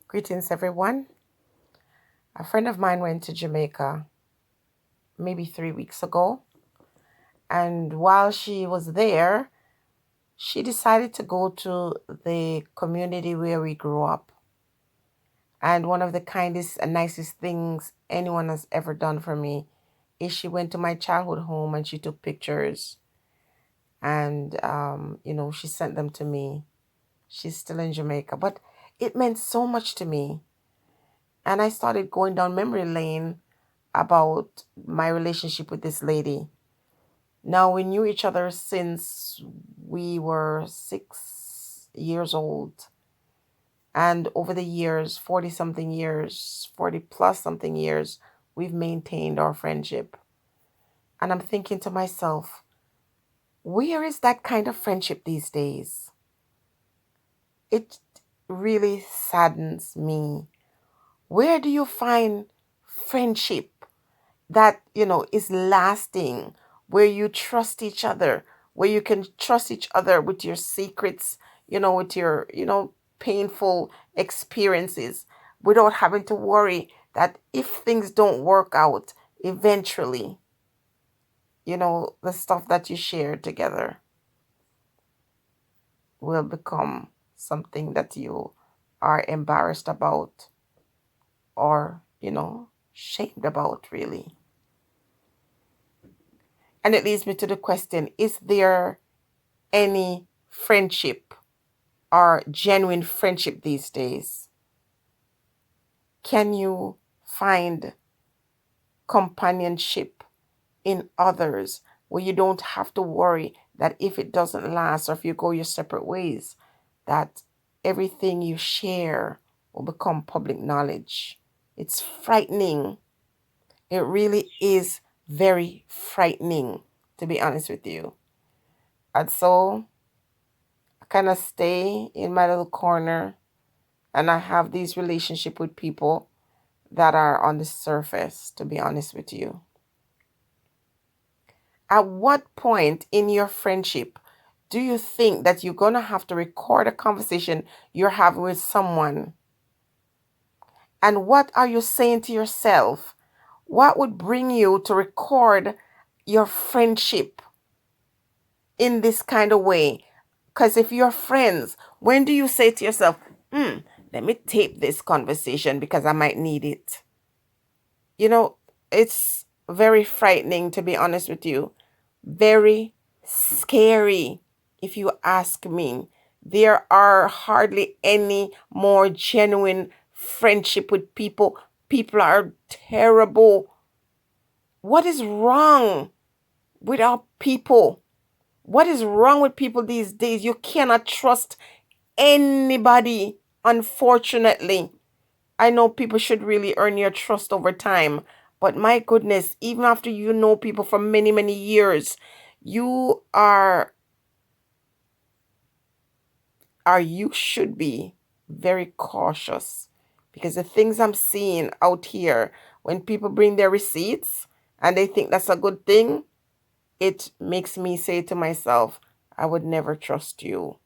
Greetings, everyone. A friend of mine went to Jamaica maybe 3 weeks ago, and while she was there, she decided to go to the community where we grew up. And one of the kindest and nicest things anyone has ever done for me is she went to my childhood home and she took pictures and, she sent them to me. She's still in Jamaica, but it meant so much to me. And I started going down memory lane about my relationship with this lady. Now, we knew each other since we were 6 years old. And over the years, 40 something years, 40 plus something years, we've maintained our friendship. And I'm thinking to myself, where is that kind of friendship these days? It really saddens me. Where do you find friendship that is lasting, where you trust each other, where you can trust each other with your secrets, with your painful experiences, without having to worry that if things don't work out eventually, the stuff that you share together will become something that you are embarrassed about, or shamed about, really. And it leads me to the question, is there any friendship or genuine friendship these days? Can you find companionship in others where you don't have to worry that if it doesn't last or if you go your separate ways, that everything you share will become public knowledge? It's frightening. It really is very frightening, to be honest with you. And so I kind of stay in my little corner and I have these relationship with people that are on the surface, to be honest with you. At what point in your friendship do you think that you're going to have to record a conversation you're having with someone? And what are you saying to yourself? What would bring you to record your friendship in this kind of way? Because if you're friends, when do you say to yourself, let me tape this conversation because I might need it? It's very frightening, to be honest with you. Very scary, if you ask me. There are hardly any more genuine friendship with people. People are terrible. What is wrong with our people? What is wrong with people these days? You cannot trust anybody, unfortunately. I know people should really earn your trust over time, but my goodness, even after you know people for many, many years, you should be very cautious, because the things I'm seeing out here, when people bring their receipts and they think that's a good thing, it makes me say to myself, I would never trust you.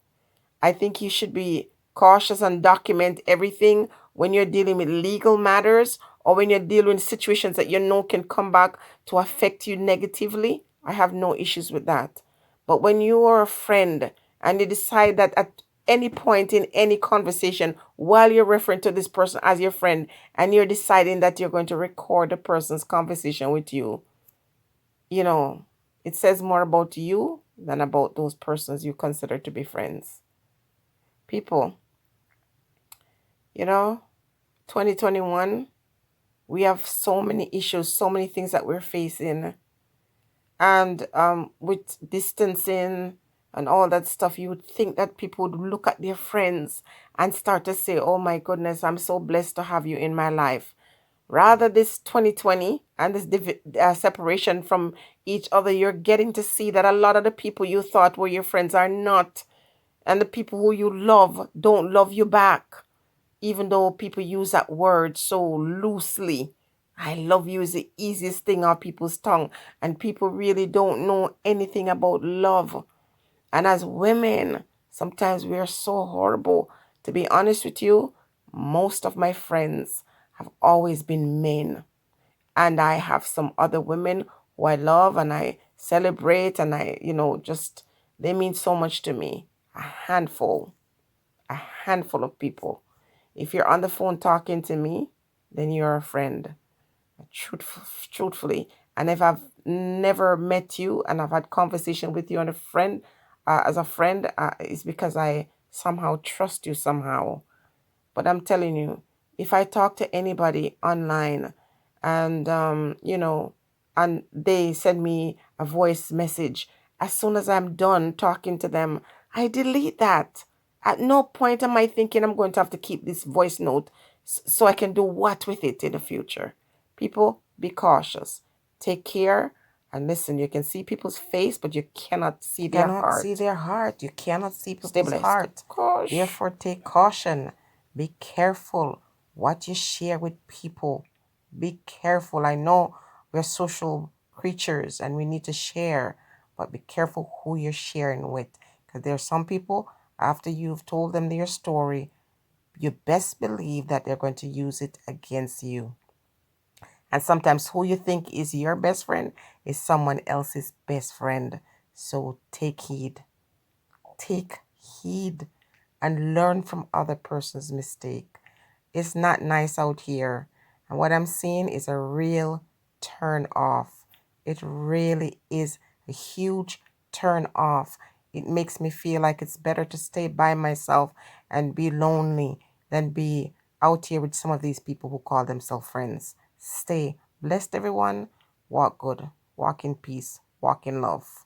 I think you should be cautious and document everything when you're dealing with legal matters or when you're dealing with situations that you know can come back to affect you negatively. I have no issues with that. But when you are a friend and you decide that at any point in any conversation, while you're referring to this person as your friend, and you're deciding that you're going to record the person's conversation with you, it says more about you than about those persons you consider to be friends. People, 2021, we have so many issues, so many things that we're facing. And with distancing and all that stuff, you would think that people would look at their friends and start to say, oh my goodness, I'm so blessed to have you in my life. Rather, this 2020 and this separation from each other, you're getting to see that a lot of the people you thought were your friends are not. And the people who you love don't love you back, even though people use that word so loosely. I love you is the easiest thing on people's tongue, and people really don't know anything about love. And as women, sometimes we are so horrible. To be honest with you, Most of my friends have always been men. And I have some other women who I love and I celebrate and just they mean so much to me. handful, a handful of people. If you're on the phone talking to me, then you're a friend. Truthfully. And if I've never met you and I've had conversation with you and a friend, as a friend, it's because I somehow trust you somehow. But I'm telling you, if I talk to anybody online and, and they send me a voice message, as soon as I'm done talking to them, I delete that. At no point am I thinking I'm going to have to keep this voice note so I can do what with it in the future. People, be cautious. Take care. And listen, you can see people's face, but you cannot see their heart. See their heart. You cannot see people's heart. Gosh. Therefore, take caution. Be careful what you share with people. Be careful. I know we're social creatures and we need to share, but be careful who you're sharing with. Because there are some people, after you've told them their story, you best believe that they're going to use it against you. And sometimes who you think is your best friend is someone else's best friend. So take heed. Take heed and learn from other person's mistake. It's not nice out here. And what I'm seeing is a real turn off. It really is a huge turn off. It makes me feel like it's better to stay by myself and be lonely than be out here with some of these people who call themselves friends. Stay blessed, everyone. Walk good. Walk in peace. Walk in love.